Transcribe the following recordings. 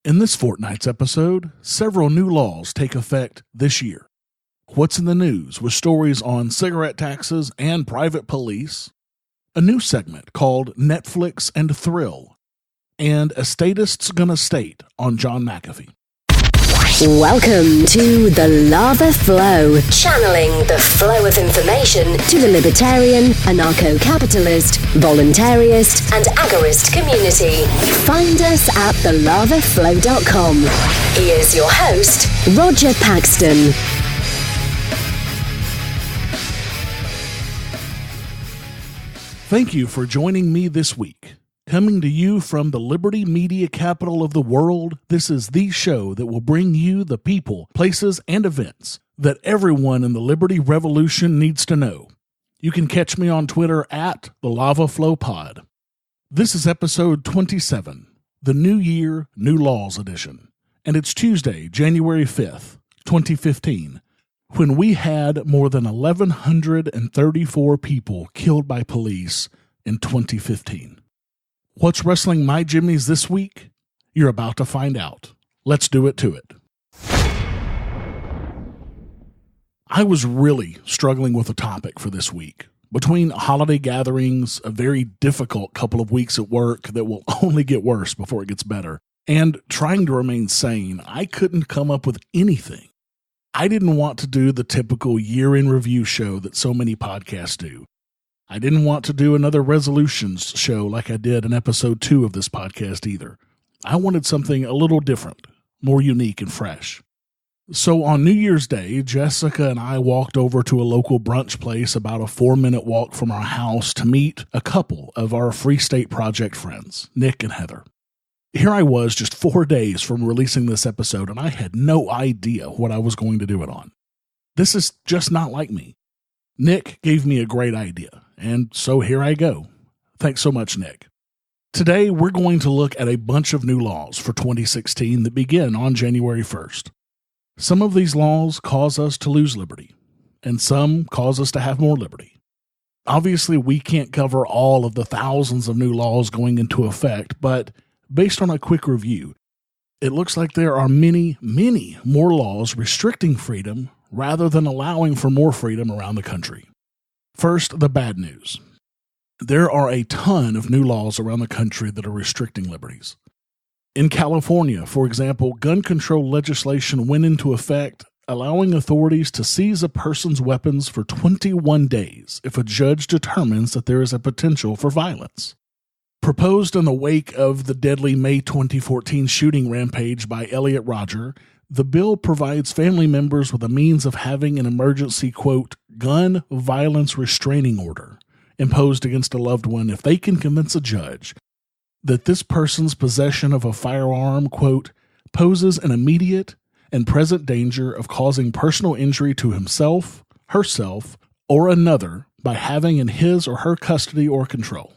In this fortnight's episode, several new laws take effect this year. What's in the news with stories on cigarette taxes and private police, a new segment called Netflix and Thrill, and a Statists Gonna State on John McAfee. Welcome to The Lava Flow, channeling the flow of information to the libertarian, anarcho-capitalist, voluntarist, and agorist community. Find us at thelavaflow.com. Here's your host, Roger Paxton. Thank you for joining me this week. Coming to you from the Liberty Media capital of the world, this is the show that will bring you the people, places, and events that everyone in the Liberty Revolution needs to know. You can catch me on Twitter at the Lava Flow Pod. This is episode 27, the New Year, New Laws edition, and it's Tuesday, January 5th, 2015, when we had more than 1,134 people killed by police in 2015. What's wrestling my jimmies this week? You're about to find out. Let's do it to it. I was really struggling with a topic for this week. Between holiday gatherings, a very difficult couple of weeks at work that will only get worse before it gets better, and trying to remain sane, I couldn't come up with anything. I didn't want to do the typical year-in review show that so many podcasts do. I didn't want to do another resolutions show like I did in episode 2 of this podcast either. I wanted something a little different, more unique and fresh. So on New Year's Day, Jessica and I walked over to a local brunch place about a 4-minute walk from our house to meet a couple of our Free State Project friends, Nick and Heather. Here I was just 4 days from releasing this episode, and I had no idea what I was going to do it on. This is just not like me. Nick gave me a great idea, and so here I go. Thanks so much, Nick. Today, we're going to look at a bunch of new laws for 2016 that begin on January 1st. Some of these laws cause us to lose liberty, and some cause us to have more liberty. Obviously, we can't cover all of the thousands of new laws going into effect, but based on a quick review, it looks like there are many, many more laws restricting freedom rather than allowing for more freedom around the country. First, the bad news. There are a ton of new laws around the country that are restricting liberties. In California, for example, gun control legislation went into effect, allowing authorities to seize a person's weapons for 21 days if a judge determines that there is a potential for violence. Proposed in the wake of the deadly May 2014 shooting rampage by Elliot Rodger, the bill provides family members with a means of having an emergency, quote, gun violence restraining order imposed against a loved one if they can convince a judge that this person's possession of a firearm, quote, poses an immediate and present danger of causing personal injury to himself, herself, or another by having in his or her custody or control.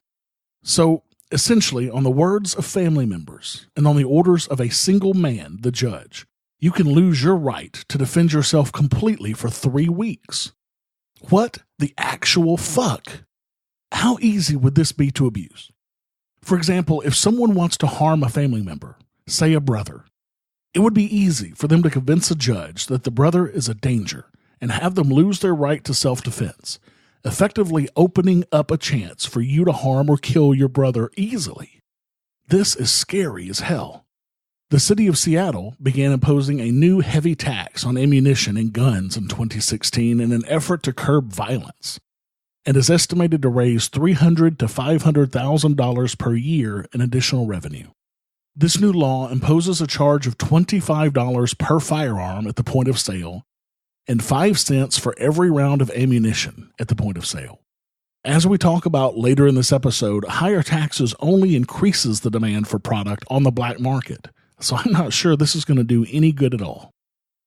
So, essentially, on the words of family members and on the orders of a single man, the judge, you can lose your right to defend yourself completely for 3 weeks. What the actual fuck? How easy would this be to abuse? For example, if someone wants to harm a family member, say a brother, it would be easy for them to convince a judge that the brother is a danger and have them lose their right to self-defense, effectively opening up a chance for you to harm or kill your brother easily. This is scary as hell. The city of Seattle began imposing a new heavy tax on ammunition and guns in 2016 in an effort to curb violence, and is estimated to raise $300,000 to $500,000 per year in additional revenue. This new law imposes a charge of $25 per firearm at the point of sale and 5 cents for every round of ammunition at the point of sale. As we talk about later in this episode, higher taxes only increases the demand for product on the black market, so I'm not sure this is going to do any good at all.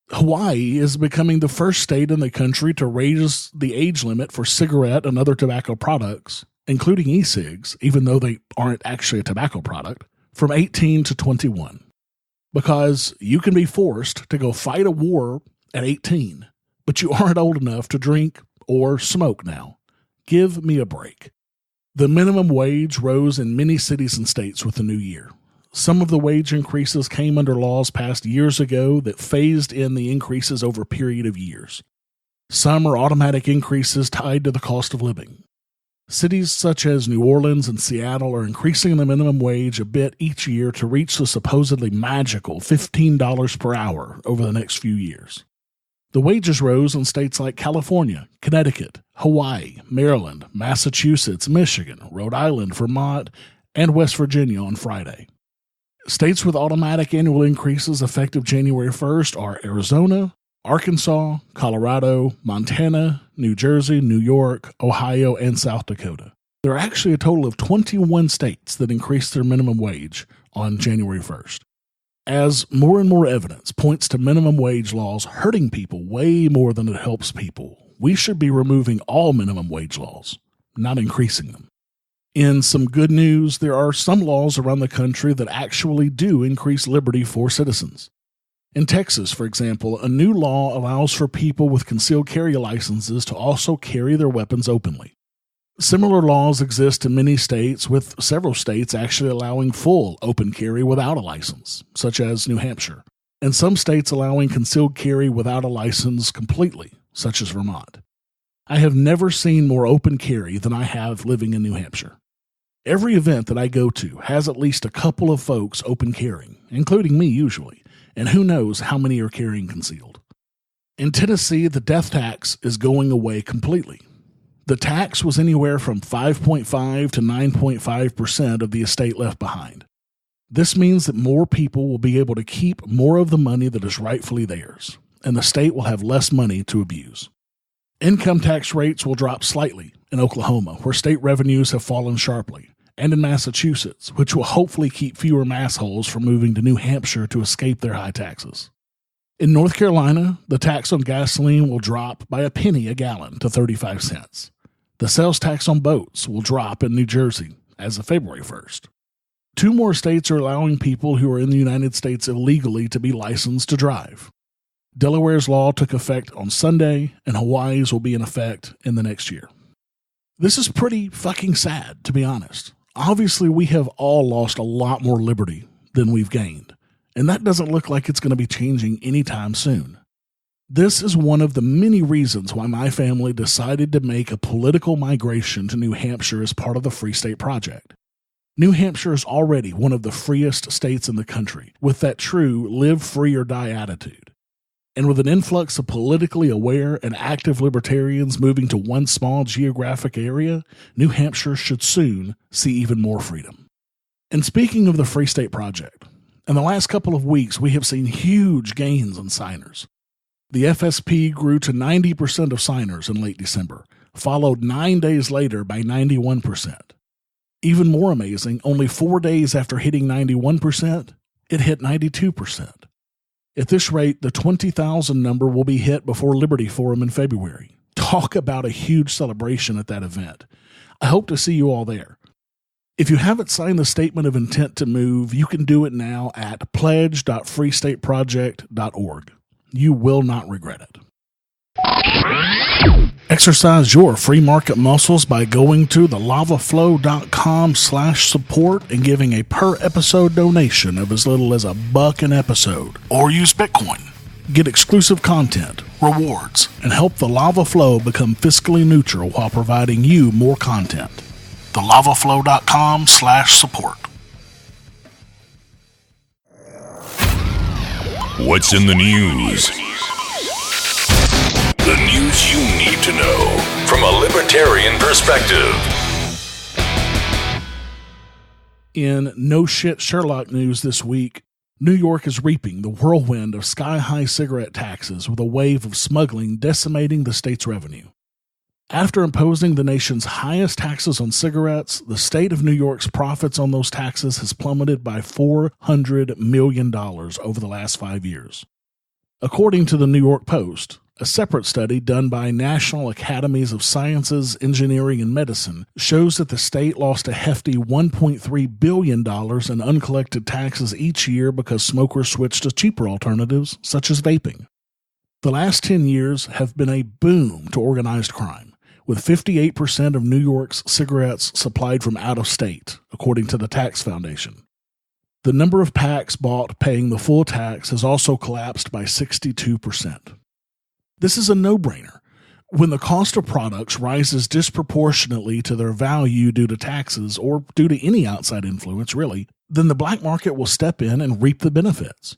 Hawaii is becoming the first state in the country to raise the age limit for cigarette and other tobacco products, including e-cigs, even though they aren't actually a tobacco product, from 18 to 21. Because you can be forced to go fight a war at 18, but you aren't old enough to drink or smoke now. Give me a break. The minimum wage rose in many cities and states with the new year. Some of the wage increases came under laws passed years ago that phased in the increases over a period of years. Some are automatic increases tied to the cost of living. Cities such as New Orleans and Seattle are increasing the minimum wage a bit each year to reach the supposedly magical $15 per hour over the next few years. The wages rose in states like California, Connecticut, Hawaii, Maryland, Massachusetts, Michigan, Rhode Island, Vermont, and West Virginia on Friday. States with automatic annual increases effective January 1st are Arizona, Arkansas, Colorado, Montana, New Jersey, New York, Ohio, and South Dakota. There are actually a total of 21 states that increased their minimum wage on January 1st. As more and more evidence points to minimum wage laws hurting people way more than it helps people, we should be removing all minimum wage laws, not increasing them. In some good news, there are some laws around the country that actually do increase liberty for citizens. In Texas, for example, a new law allows for people with concealed carry licenses to also carry their weapons openly. Similar laws exist in many states, with several states actually allowing full open carry without a license, such as New Hampshire, and some states allowing concealed carry without a license completely, such as Vermont. I have never seen more open carry than I have living in New Hampshire. Every event that I go to has at least a couple of folks open carrying, including me usually, and who knows how many are carrying concealed. In Tennessee, the death tax is going away completely. The tax was anywhere from 5.5 to 9.5% of the estate left behind. This means that more people will be able to keep more of the money that is rightfully theirs, and the state will have less money to abuse. Income tax rates will drop slightly in Oklahoma, where state revenues have fallen sharply, and in Massachusetts, which will hopefully keep fewer massholes from moving to New Hampshire to escape their high taxes. In North Carolina, the tax on gasoline will drop by a penny a gallon to 35 cents. The sales tax on boats will drop in New Jersey as of February 1st. 2 more states are allowing people who are in the United States illegally to be licensed to drive. Delaware's law took effect on Sunday, and Hawaii's will be in effect in the next year. This is pretty fucking sad, to be honest. Obviously, we have all lost a lot more liberty than we've gained, and that doesn't look like it's going to be changing anytime soon. This is one of the many reasons why my family decided to make a political migration to New Hampshire as part of the Free State Project. New Hampshire is already one of the freest states in the country, with that true live free or die attitude. And with an influx of politically aware and active libertarians moving to one small geographic area, New Hampshire should soon see even more freedom. And speaking of the Free State Project, in the last couple of weeks we have seen huge gains in signers. The FSP grew to 90% of signers in late December, followed 9 days later by 91%. Even more amazing, only 4 days after hitting 91%, it hit 92%. At this rate, the 20,000 number will be hit before Liberty Forum in February. Talk about a huge celebration at that event. I hope to see you all there. If you haven't signed the Statement of Intent to Move, you can do it now at pledge.freestateproject.org. You will not regret it. Exercise your free market muscles by going to thelavaflow.com/support and giving a per episode donation of as little as $1 an episode, or use Bitcoin. Get exclusive content, rewards, and help the Lava Flow become fiscally neutral while providing you more content. thelavaflow.com/support. What's in the news? The news you need to know from a libertarian perspective. In No Shit Sherlock news this week, New York is reaping the whirlwind of sky-high cigarette taxes with a wave of smuggling decimating the state's revenue. After imposing the nation's highest taxes on cigarettes, the state of New York's profits on those taxes has plummeted by $400 million over the last 5 years. According to the New York Post, a separate study done by National Academies of Sciences, Engineering, and Medicine shows that the state lost a hefty $1.3 billion in uncollected taxes each year because smokers switched to cheaper alternatives, such as vaping. The last 10 years have been a boom to organized crime, with 58% of New York's cigarettes supplied from out of state, according to the Tax Foundation. The number of packs bought paying the full tax has also collapsed by 62%. This is a no-brainer. When the cost of products rises disproportionately to their value due to taxes or due to any outside influence, really, then the black market will step in and reap the benefits.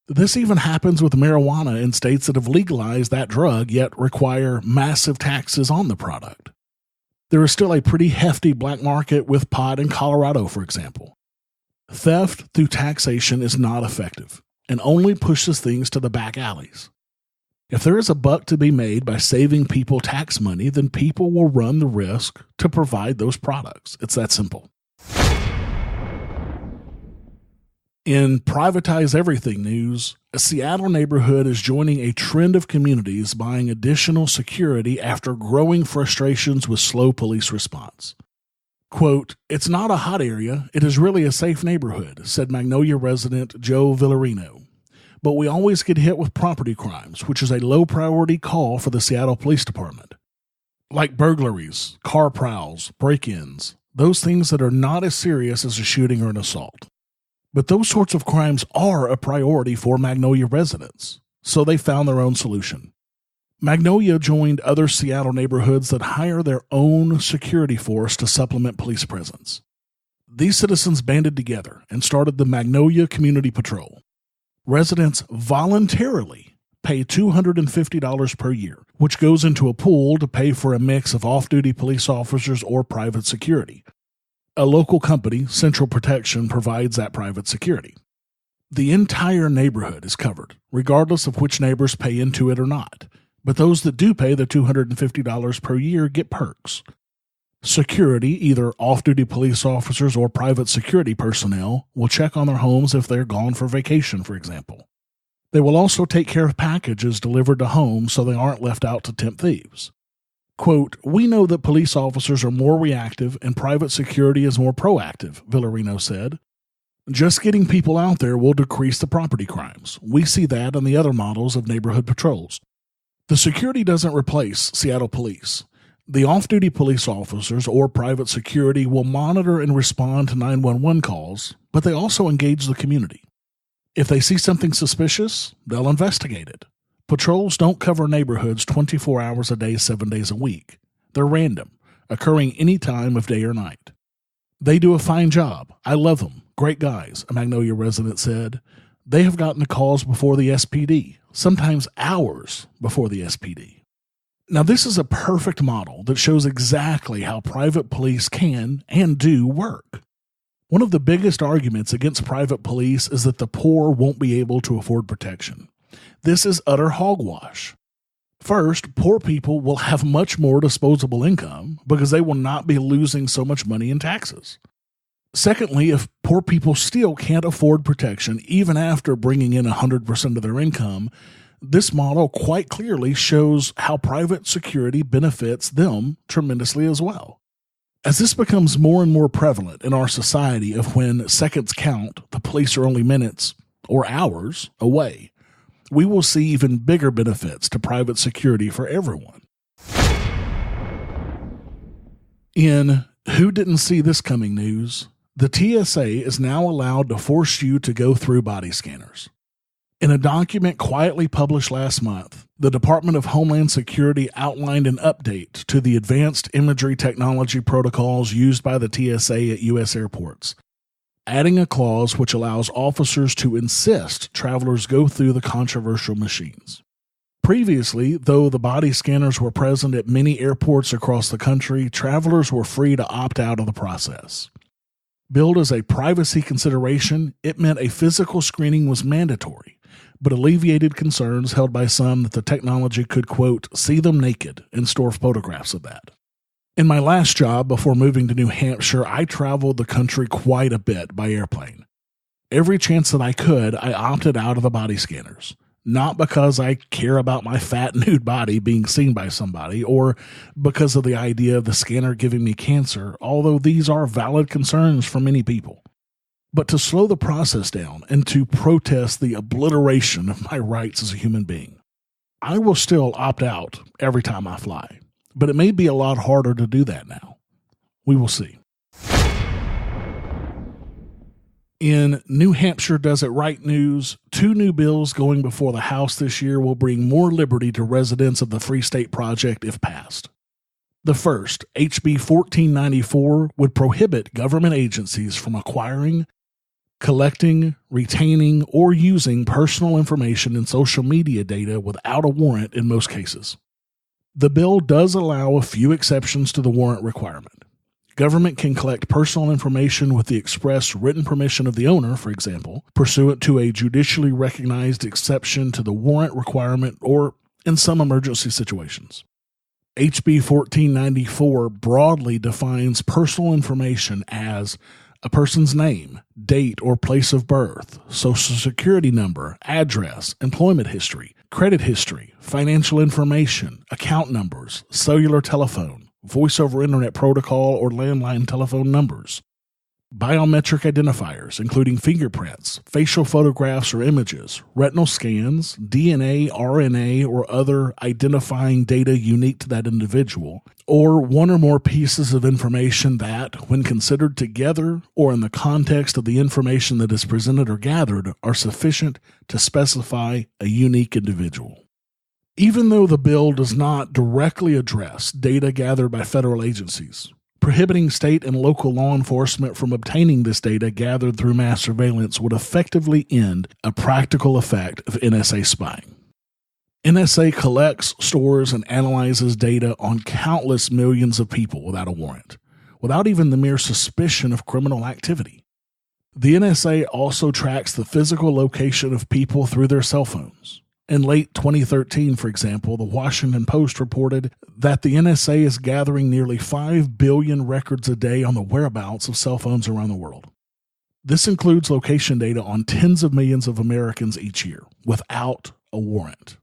This even happens with marijuana in states that have legalized that drug yet require massive taxes on the product. There is still a pretty hefty black market with pot in Colorado, for example. Theft through taxation is not effective and only pushes things to the back alleys. If there is a buck to be made by saving people tax money, then people will run the risk to provide those products. It's that simple. In Privatize Everything news, a Seattle neighborhood is joining a trend of communities buying additional security after growing frustrations with slow police response. Quote, "It's not a hot area, it is really a safe neighborhood," said Magnolia resident Joe Villarino. "But we always get hit with property crimes, which is a low-priority call for the Seattle Police Department. Like burglaries, car prowls, break-ins, those things that are not as serious as a shooting or an assault. But those sorts of crimes are a priority for Magnolia residents, so they found their own solution. Magnolia joined other Seattle neighborhoods that hire their own security force to supplement police presence. These citizens banded together and started the Magnolia Community Patrol. Residents voluntarily pay $250 per year, which goes into a pool to pay for a mix of off-duty police officers or private security. A local company, Central Protection, provides that private security. The entire neighborhood is covered, regardless of which neighbors pay into it or not. But those that do pay the $250 per year get perks. Security, either off-duty police officers or private security personnel, will check on their homes if they're gone for vacation, for example. They will also take care of packages delivered to homes so they aren't left out to tempt thieves. Quote, "We know that police officers are more reactive and private security is more proactive," Villarino said. "Just getting people out there will decrease the property crimes. We see that in the other models of neighborhood patrols. The security doesn't replace Seattle police. The off-duty police officers or private security will monitor and respond to 911 calls, but they also engage the community. If they see something suspicious, they'll investigate it. Patrols don't cover neighborhoods 24 hours a day, 7 days a week. They're random, occurring any time of day or night. They do a fine job. I love them. Great guys," a Magnolia resident said. "They have gotten the calls before the SPD, sometimes hours before the SPD." Now, this is a perfect model that shows exactly how private police can and do work. One of the biggest arguments against private police is that the poor won't be able to afford protection. This is utter hogwash. First, poor people will have much more disposable income because they will not be losing so much money in taxes. Secondly, if poor people still can't afford protection even after bringing in 100% of their income, this model quite clearly shows how private security benefits them tremendously as well. As this becomes more and more prevalent in our society of when seconds count, the police are only minutes or hours away, we will see even bigger benefits to private security for everyone. In Who Didn't See This Coming news, the TSA is now allowed to force you to go through body scanners. In a document quietly published last month, the Department of Homeland Security outlined an update to the advanced imagery technology protocols used by the TSA at U.S. airports, adding a clause which allows officers to insist travelers go through the controversial machines. Previously, though the body scanners were present at many airports across the country, travelers were free to opt out of the process. Billed as a privacy consideration, it meant a physical screening was mandatory, but alleviated concerns held by some that the technology could, quote, "see them naked" and store photographs of that. In my last job before moving to New Hampshire, I traveled the country quite a bit by airplane. Every chance that I could, I opted out of the body scanners. Not because I care about my fat, nude body being seen by somebody, or because of the idea of the scanner giving me cancer, although these are valid concerns for many people. But to slow the process down and to protest the obliteration of my rights as a human being. I will still opt out every time I fly. But it may be a lot harder to do that now. We will see. In New Hampshire Does It Right news, 2 new bills going before the House this year will bring more liberty to residents of the Free State Project if passed. The first, HB 1494, would prohibit government agencies from acquiring, collecting, retaining, or using personal information and social media data without a warrant in most cases. The bill does allow a few exceptions to the warrant requirement. Government can collect personal information with the express written permission of the owner, for example, pursuant to a judicially recognized exception to the warrant requirement or in some emergency situations. HB 1494 broadly defines personal information as a person's name, date or place of birth, social security number, address, employment history, credit history, financial information, account numbers, cellular telephone, voice over internet protocol or landline telephone numbers, biometric identifiers, including fingerprints, facial photographs or images, retinal scans, DNA, RNA, or other identifying data unique to that individual, or one or more pieces of information that, when considered together or in the context of the information that is presented or gathered, are sufficient to specify a unique individual. Even though the bill does not directly address data gathered by federal agencies, prohibiting state and local law enforcement from obtaining this data gathered through mass surveillance would effectively end a practical effect of NSA spying. NSA collects, stores, and analyzes data on countless millions of people without a warrant, without even the mere suspicion of criminal activity. The NSA also tracks the physical location of people through their cell phones. In late 2013, for example, the Washington Post reported that the NSA is gathering nearly 5 billion records a day on the whereabouts of cell phones around the world. This includes location data on tens of millions of Americans each year, without a warrant.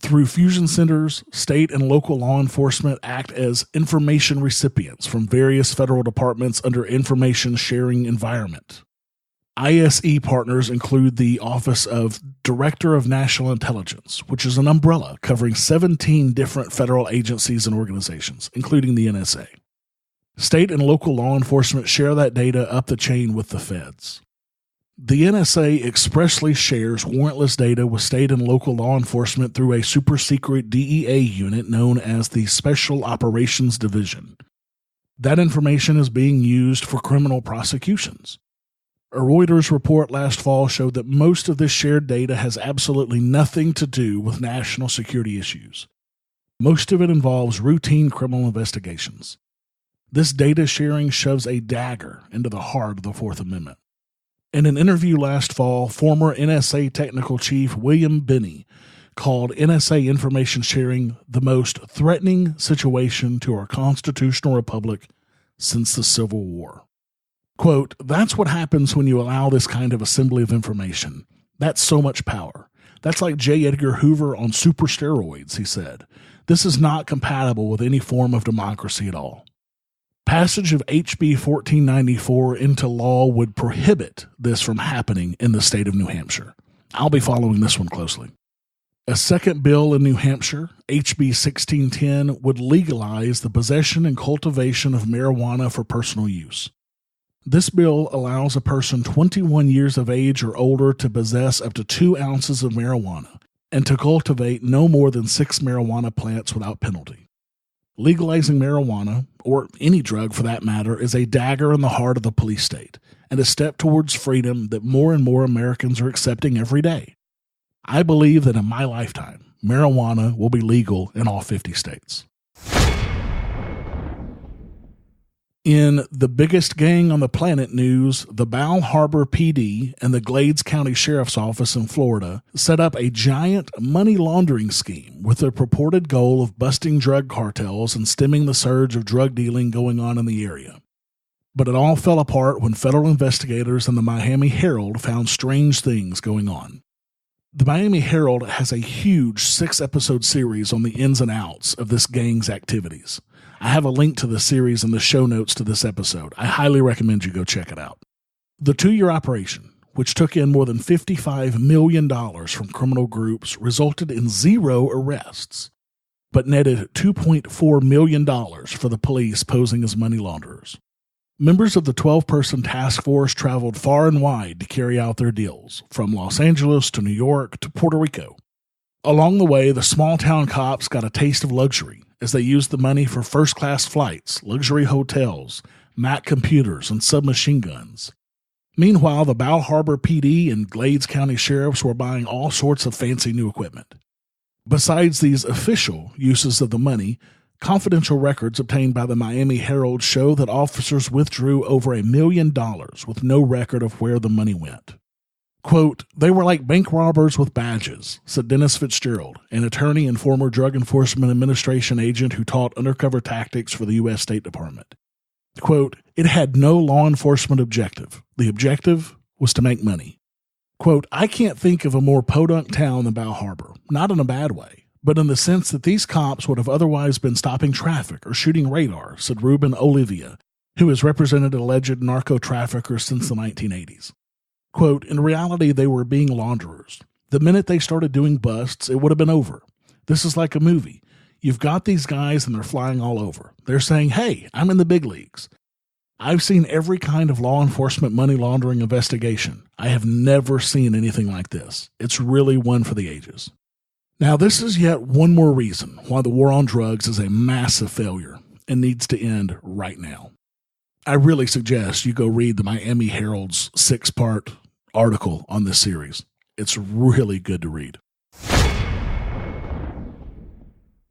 Through fusion centers, state and local law enforcement act as information recipients from various federal departments under information sharing environment. ISE partners include the Office of Director of National Intelligence, which is an umbrella covering 17 different federal agencies and organizations, including the NSA. State and local law enforcement share that data up the chain with the feds. The NSA expressly shares warrantless data with state and local law enforcement through a super-secret DEA unit known as the Special Operations Division. That information is being used for criminal prosecutions. A Reuters report last fall showed that most of this shared data has absolutely nothing to do with national security issues. Most of it involves routine criminal investigations. This data sharing shoves a dagger into the heart of the Fourth Amendment. In an interview last fall, former NSA Technical Chief William Binney called NSA information sharing the most threatening situation to our constitutional republic since the Civil War. Quote, "That's what happens when you allow this kind of assembly of information. That's so much power. That's like J. Edgar Hoover on super steroids," he said. "This is not compatible with any form of democracy at all." Passage of HB 1494 into law would prohibit this from happening in the state of New Hampshire. I'll be following this one closely. A second bill in New Hampshire, HB 1610, would legalize the possession and cultivation of marijuana for personal use. This bill allows a person 21 years of age or older to possess up to 2 ounces of marijuana and to cultivate no more than 6 marijuana plants without penalty. Legalizing marijuana, or any drug for that matter, is a dagger in the heart of the police state and a step towards freedom that more and more Americans are accepting every day. I believe that in my lifetime, marijuana will be legal in all 50 states. In the biggest gang on the planet news, the Bal Harbor PD and the Glades County Sheriff's Office in Florida set up a giant money laundering scheme with the purported goal of busting drug cartels and stemming the surge of drug dealing going on in the area. But it all fell apart when federal investigators and the Miami Herald found strange things going on. The Miami Herald has a huge 6-episode series on the ins and outs of this gang's activities. I have a link to the series in the show notes to this episode. I highly recommend you go check it out. The 2-year operation, which took in more than $55 million from criminal groups, resulted in 0 arrests, but netted $2.4 million for the police posing as money launderers. Members of the 12-person task force traveled far and wide to carry out their deals, from Los Angeles to New York to Puerto Rico. Along the way, the small-town cops got a taste of luxury as they used the money for first-class flights, luxury hotels, Mac computers, and submachine guns. Meanwhile, the Bal Harbor PD and Glades County sheriffs were buying all sorts of fancy new equipment. Besides these official uses of the money, confidential records obtained by the Miami Herald show that officers withdrew over $1 million with no record of where the money went. Quote, "They were like bank robbers with badges," said Dennis Fitzgerald, an attorney and former Drug Enforcement Administration agent who taught undercover tactics for the U.S. State Department. Quote, "It had no law enforcement objective. The objective was to make money." Quote, "I can't think of a more podunk town than Bal Harbor, not in a bad way, but in the sense that these cops would have otherwise been stopping traffic or shooting radar," said Ruben Olivia, who has represented alleged narco-traffickers since the 1980s. Quote, "In reality, they were being launderers. The minute they started doing busts, it would have been over. This is like a movie. You've got these guys and they're flying all over. They're saying, hey, I'm in the big leagues. I've seen every kind of law enforcement money laundering investigation. I have never seen anything like this. It's really one for the ages." Now, this is yet one more reason why the war on drugs is a massive failure and needs to end right now. I really suggest you go read the Miami Herald's 6-part article on this series. It's really good to read.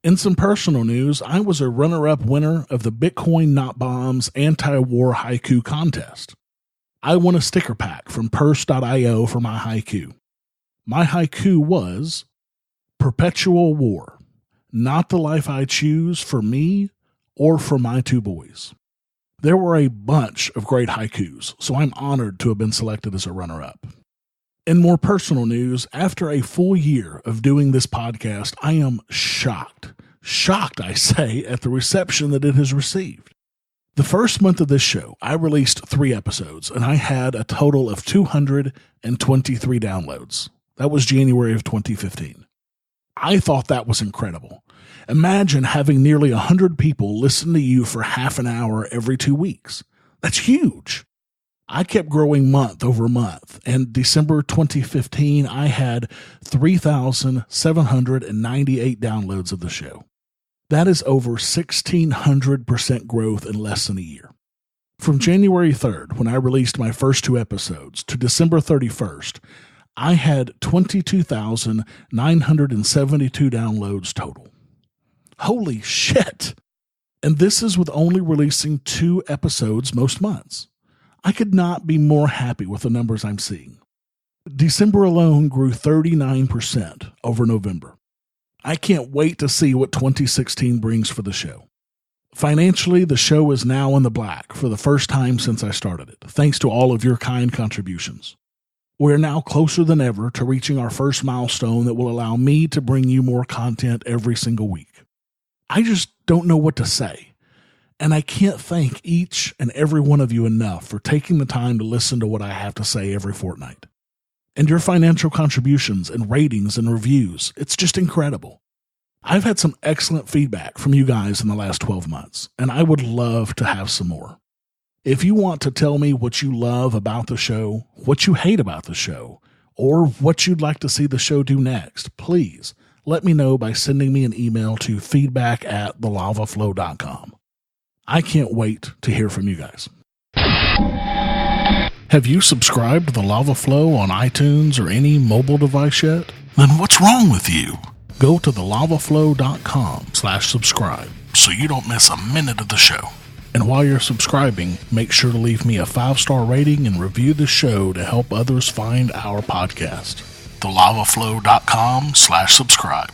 In some personal news, I was a runner-up winner of the Bitcoin Not Bombs anti-war haiku contest. I won a sticker pack from purse.io for my haiku. My haiku was, "Perpetual war, not the life I choose for me or for my 2 boys." There were a bunch of great haikus, so I'm honored to have been selected as a runner-up. In more personal news, after a full year of doing this podcast, I am shocked, I say, at the reception that it has received. The first month of this show, I released 3 episodes, and I had a total of 223 downloads. That was January of 2015. I thought that was incredible. Imagine having nearly 100 people listen to you for half an hour every 2 weeks. That's huge. I kept growing month over month, and December 2015, I had 3,798 downloads of the show. That is over 1,600% growth in less than a year. From January 3rd, when I released my first 2 episodes, to December 31st, I had 22,972 downloads total. Holy shit! And this is with only releasing 2 episodes most months. I could not be more happy with the numbers I'm seeing. December alone grew 39% over November. I can't wait to see what 2016 brings for the show. Financially, the show is now in the black for the first time since I started it, thanks to all of your kind contributions. We're now closer than ever to reaching our first milestone that will allow me to bring you more content every single week. I just don't know what to say. And I can't thank each and every one of you enough for taking the time to listen to what I have to say every fortnight. And your financial contributions and ratings and reviews, it's just incredible. I've had some excellent feedback from you guys in the last 12 months, and I would love to have some more. If you want to tell me what you love about the show, what you hate about the show, or what you'd like to see the show do next, please let me know by sending me an email to feedback@thelavaflow.com. I can't wait to hear from you guys. Have you subscribed to The Lava Flow on iTunes or any mobile device yet? Then what's wrong with you? Go to thelavaflow.com/subscribe so you don't miss a minute of the show. And while you're subscribing, make sure to leave me a 5-star rating and review the show to help others find our podcast. thelavaflow.com/subscribe.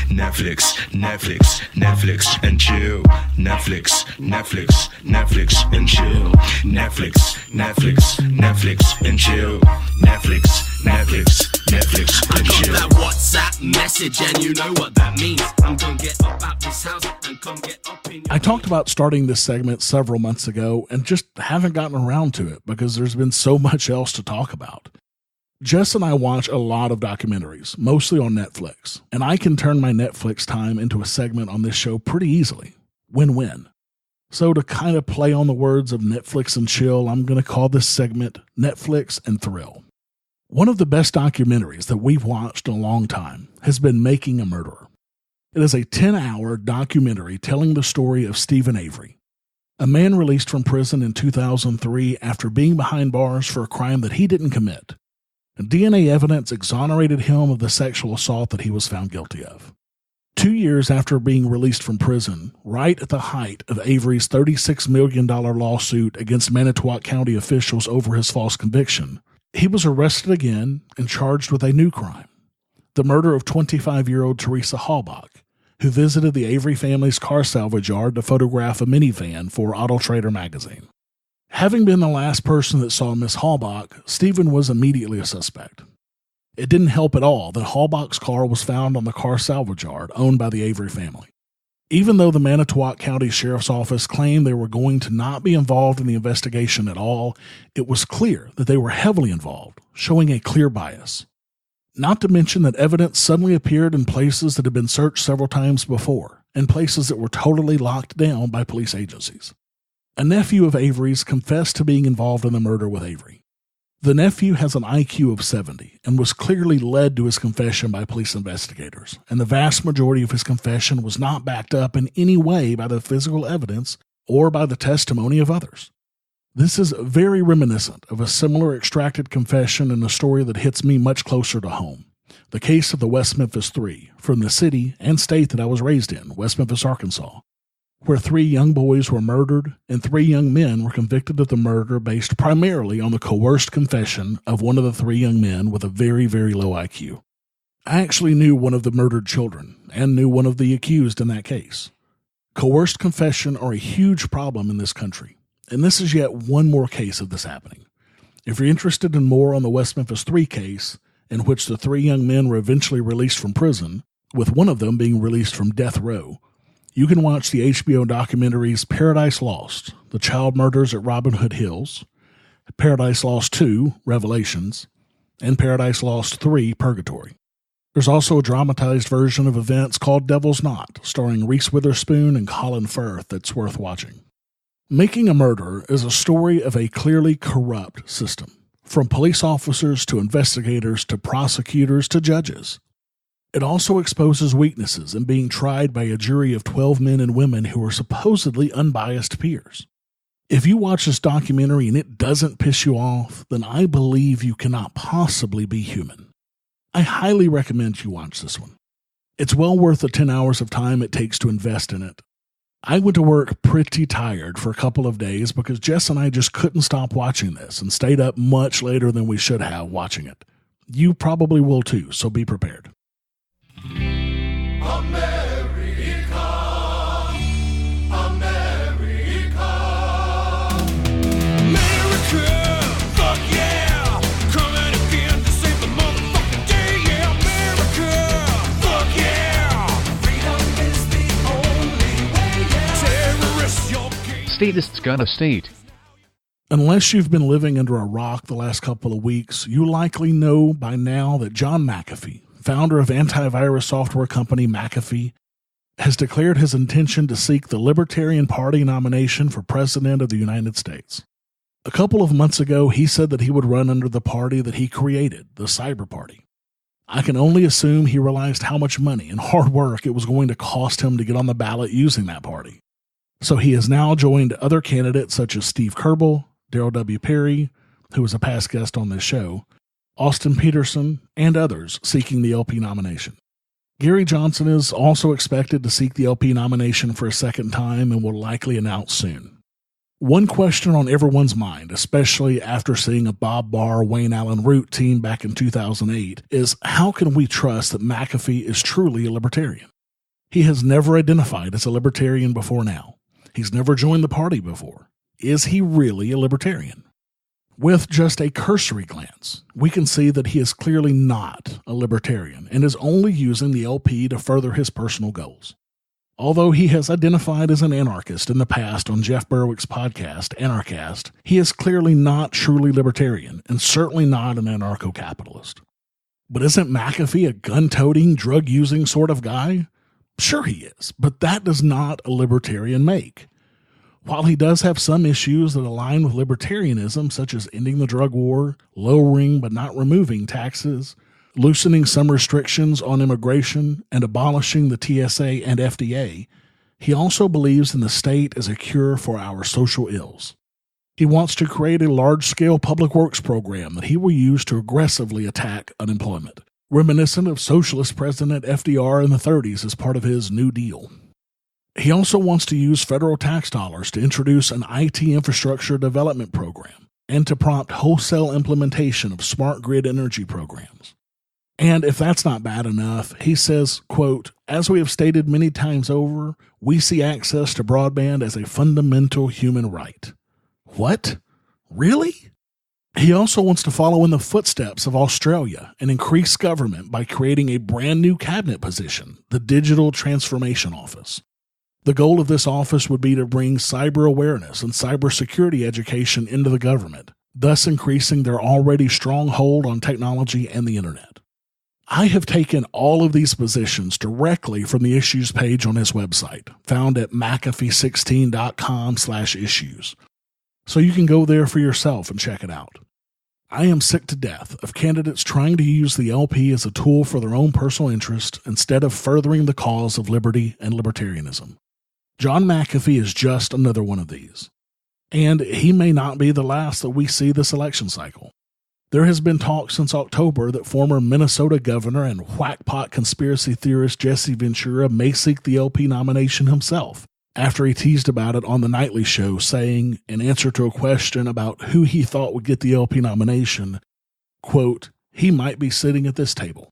Netflix and chill. Netflix and chill. Netflix and chill. Netflix and chill. I got that WhatsApp message and you know what that means. I'm gonna get up out this house and come get up in. I talked about starting this segment several months ago and just haven't gotten around to it because there's been so much else to talk about. Jess and I watch a lot of documentaries, mostly on Netflix, and I can turn my Netflix time into a segment on this show pretty easily. Win-win. So to kind of play on the words of Netflix and chill, I'm going to call this segment Netflix and Thrill. One of the best documentaries that we've watched in a long time has been Making a Murderer. It is a 10-hour documentary telling the story of Stephen Avery, a man released from prison in 2003 after being behind bars for a crime that he didn't commit. DNA evidence exonerated him of the sexual assault that he was found guilty of. 2 years after being released from prison, right at the height of Avery's $36 million lawsuit against Manitowoc County officials over his false conviction, he was arrested again and charged with a new crime, the murder of 25-year-old Teresa Halbach, who visited the Avery family's car salvage yard to photograph a minivan for Auto Trader magazine. Having been the last person that saw Miss Halbach, Stephen was immediately a suspect. It didn't help at all that Halbach's car was found on the car salvage yard owned by the Avery family. Even though the Manitowoc County Sheriff's Office claimed they were going to not be involved in the investigation at all, it was clear that they were heavily involved, showing a clear bias. Not to mention that evidence suddenly appeared in places that had been searched several times before, and places that were totally locked down by police agencies. A nephew of Avery's confessed to being involved in the murder with Avery. The nephew has an IQ of 70 and was clearly led to his confession by police investigators, and the vast majority of his confession was not backed up in any way by the physical evidence or by the testimony of others. This is very reminiscent of a similar extracted confession in a story that hits me much closer to home, the case of the West Memphis Three, from the city and state that I was raised in, West Memphis, Arkansas, where 3 young boys were murdered and 3 young men were convicted of the murder based primarily on the coerced confession of one of the 3 young men with a very, very low IQ. I actually knew one of the murdered children and knew one of the accused in that case. Coerced confession are a huge problem in this country, and this is yet one more case of this happening. If you're interested in more on the West Memphis 3 case, in which the 3 young men were eventually released from prison, with one of them being released from death row, you can watch the HBO documentaries Paradise Lost, The Child Murders at Robin Hood Hills, Paradise Lost 2, Revelations, and Paradise Lost 3, Purgatory. There's also a dramatized version of events called Devil's Knot, starring Reese Witherspoon and Colin Firth, that's worth watching. Making a Murderer is a story of a clearly corrupt system, from police officers to investigators to prosecutors to judges. It also exposes weaknesses in being tried by a jury of 12 men and women who are supposedly unbiased peers. If you watch this documentary and it doesn't piss you off, then I believe you cannot possibly be human. I highly recommend you watch this one. It's well worth the 10 hours of time it takes to invest in it. I went to work pretty tired for a couple of days because Jess and I just couldn't stop watching this and stayed up much later than we should have watching it. You probably will too, so be prepared. America, America, America, fuck yeah, coming again to save the motherfucking day, yeah, America, fuck yeah, freedom is the only way, yeah, terrorists, your game. Statists Gonna State. Unless you've been living under a rock the last couple of weeks, you likely know by now that John McAfee, founder of antivirus software company McAfee, has declared his intention to seek the Libertarian Party nomination for President of the United States. A couple of months ago, he said that he would run under the party that he created, the Cyber Party. I can only assume he realized how much money and hard work it was going to cost him to get on the ballot using that party. So he has now joined other candidates such as Steve Kerbel, Darrell W. Perry, who was a past guest on this show, Austin Peterson, and others seeking the LP nomination. Gary Johnson is also expected to seek the LP nomination for a second time and will likely announce soon. One question on everyone's mind, especially after seeing a Bob Barr, Wayne Allen Root team back in 2008, is how can we trust that McAfee is truly a libertarian? He has never identified as a libertarian before now. He's never joined the party before. Is he really a libertarian? With just a cursory glance, we can see that he is clearly not a libertarian and is only using the LP to further his personal goals. Although he has identified as an anarchist in the past on Jeff Berwick's podcast, Anarcho-capitalist, he is clearly not truly libertarian and certainly not an anarcho-capitalist. But isn't McAfee a gun-toting, drug-using sort of guy? Sure he is, but that does not a libertarian make. While he does have some issues that align with libertarianism, such as ending the drug war, lowering but not removing taxes, loosening some restrictions on immigration, and abolishing the TSA and FDA, he also believes in the state as a cure for our social ills. He wants to create a large-scale public works program that he will use to aggressively attack unemployment, reminiscent of socialist President FDR in the 30s as part of his New Deal. He also wants to use federal tax dollars to introduce an IT infrastructure development program and to prompt wholesale implementation of smart grid energy programs. And if that's not bad enough, he says, quote, "As we have stated many times over, we see access to broadband as a fundamental human right." What? Really? He also wants to follow in the footsteps of Australia and increase government by creating a brand new cabinet position, the Digital Transformation Office. The goal of this office would be to bring cyber awareness and cybersecurity education into the government, thus increasing their already strong hold on technology and the internet. I have taken all of these positions directly from the issues page on his website, found at McAfee16.com/issues. So you can go there for yourself and check it out. I am sick to death of candidates trying to use the LP as a tool for their own personal interest instead of furthering the cause of liberty and libertarianism. John McAfee is just another one of these. And he may not be the last that we see this election cycle. There has been talk since October that former Minnesota governor and whackpot conspiracy theorist Jesse Ventura may seek the LP nomination himself, after he teased about it on The Nightly Show, saying, in answer to a question about who he thought would get the LP nomination, quote, "He might be sitting at this table."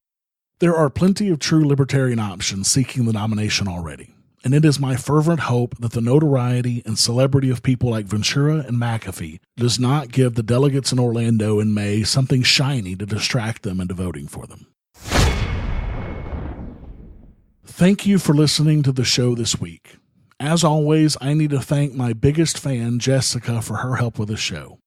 There are plenty of true libertarian options seeking the nomination already, and it is my fervent hope that the notoriety and celebrity of people like Ventura and McAfee does not give the delegates in Orlando in May something shiny to distract them into voting for them. Thank you for listening to the show this week. As always, I need to thank my biggest fan, Jessica, for her help with the show.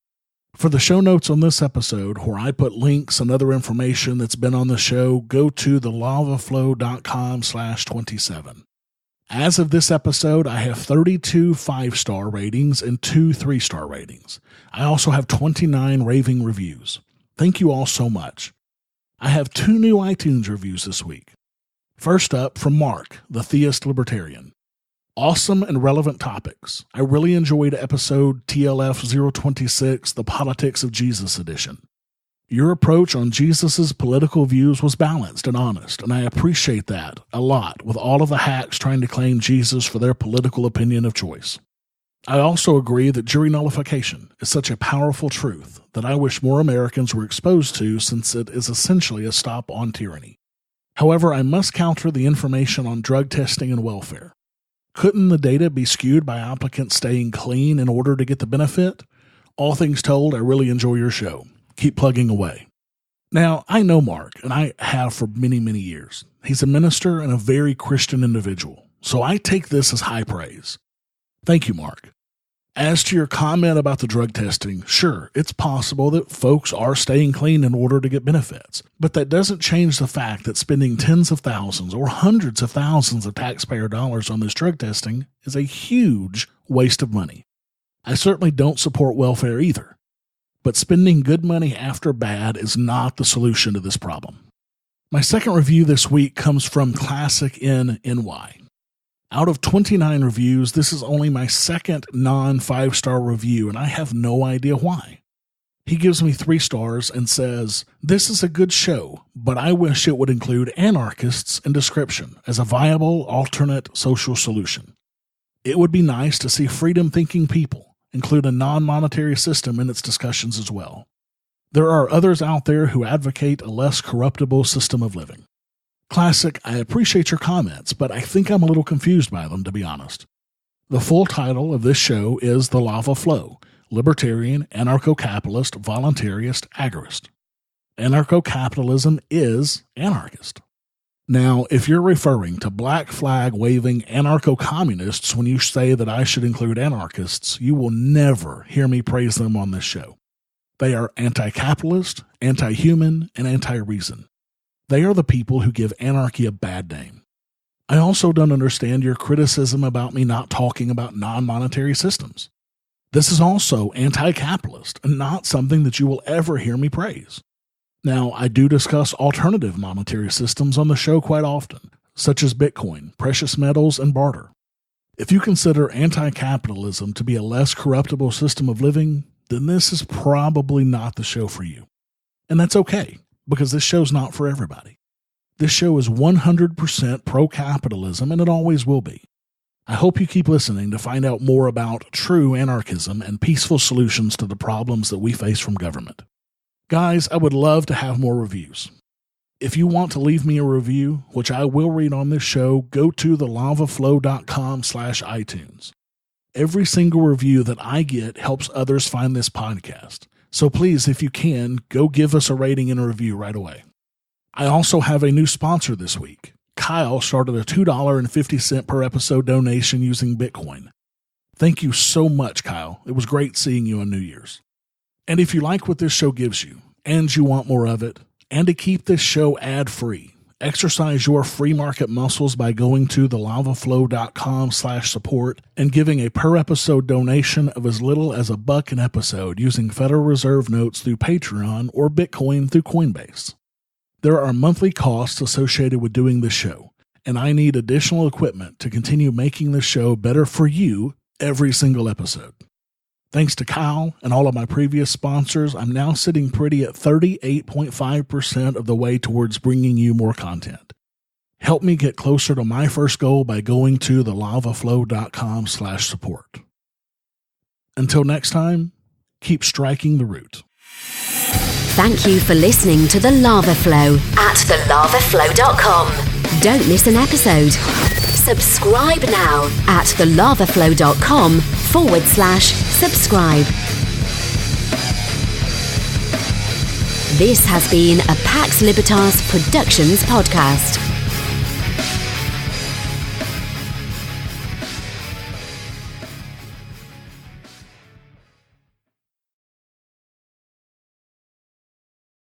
For the show notes on this episode, where I put links and other information that's been on the show, go to thelavaflow.com/27. As of this episode, I have 32 5-star ratings and 2 3-star ratings. I also have 29 raving reviews. Thank you all so much. I have 2 new iTunes reviews this week. First up, from Mark, the Theist Libertarian. Awesome and relevant topics. I really enjoyed episode TLF026, The Politics of Jesus edition. Your approach on Jesus' political views was balanced and honest, and I appreciate that a lot with all of the hacks trying to claim Jesus for their political opinion of choice. I also agree that jury nullification is such a powerful truth that I wish more Americans were exposed to, since it is essentially a stop on tyranny. However, I must counter the information on drug testing and welfare. Couldn't the data be skewed by applicants staying clean in order to get the benefit? All things told, I really enjoy your show. Keep plugging away. Now, I know Mark, and I have for many, many years. He's a minister and a very Christian individual, so I take this as high praise. Thank you, Mark. As to your comment about the drug testing, sure, it's possible that folks are staying clean in order to get benefits, but that doesn't change the fact that spending tens of thousands or hundreds of thousands of taxpayer dollars on this drug testing is a huge waste of money. I certainly don't support welfare either, but spending good money after bad is not the solution to this problem. My second review this week comes from Classic in NY. Out of 29 reviews, this is only my second non-5-star review, and I have no idea why. He gives me 3 stars and says, "This is a good show, but I wish it would include anarchists in description as a viable alternate social solution. It would be nice to see freedom-thinking people include a non-monetary system in its discussions as well. There are others out there who advocate a less corruptible system of living." Classic, I appreciate your comments, but I think I'm a little confused by them, to be honest. The full title of this show is The Lava Flow, Libertarian, Anarcho-capitalist, Voluntarist, Agorist. Anarcho-capitalism is anarchist. Now, if you're referring to black flag waving anarcho-communists when you say that I should include anarchists, you will never hear me praise them on this show. They are anti-capitalist, anti-human, and anti-reason. They are the people who give anarchy a bad name. I also don't understand your criticism about me not talking about non-monetary systems. This is also anti-capitalist and not something that you will ever hear me praise. Now, I do discuss alternative monetary systems on the show quite often, such as Bitcoin, precious metals, and barter. If you consider anti-capitalism to be a less corruptible system of living, then this is probably not the show for you. And that's okay, because this show's not for everybody. This show is 100% pro-capitalism, and it always will be. I hope you keep listening to find out more about true anarchism and peaceful solutions to the problems that we face from government. Guys, I would love to have more reviews. If you want to leave me a review, which I will read on this show, go to thelavaflow.com/iTunes. Every single review that I get helps others find this podcast. So please, if you can, go give us a rating and a review right away. I also have a new sponsor this week. Kyle started a $2.50 per episode donation using Bitcoin. Thank you so much, Kyle. It was great seeing you on New Year's. And if you like what this show gives you, and you want more of it, and to keep this show ad-free, exercise your free market muscles by going to thelavaflow.com/support and giving a per episode donation of as little as $1 an episode using Federal Reserve notes through Patreon or Bitcoin through Coinbase. There are monthly costs associated with doing this show, and I need additional equipment to continue making this show better for you every single episode. Thanks to Kyle and all of my previous sponsors, I'm now sitting pretty at 38.5% of the way towards bringing you more content. Help me get closer to my first goal by going to thelavaflow.com/support. Until next time, keep striking the root. Thank you for listening to The Lava Flow at thelavaflow.com. Don't miss an episode. Subscribe now at thelavaflow.com/subscribe. This has been a Pax Libertas Productions podcast.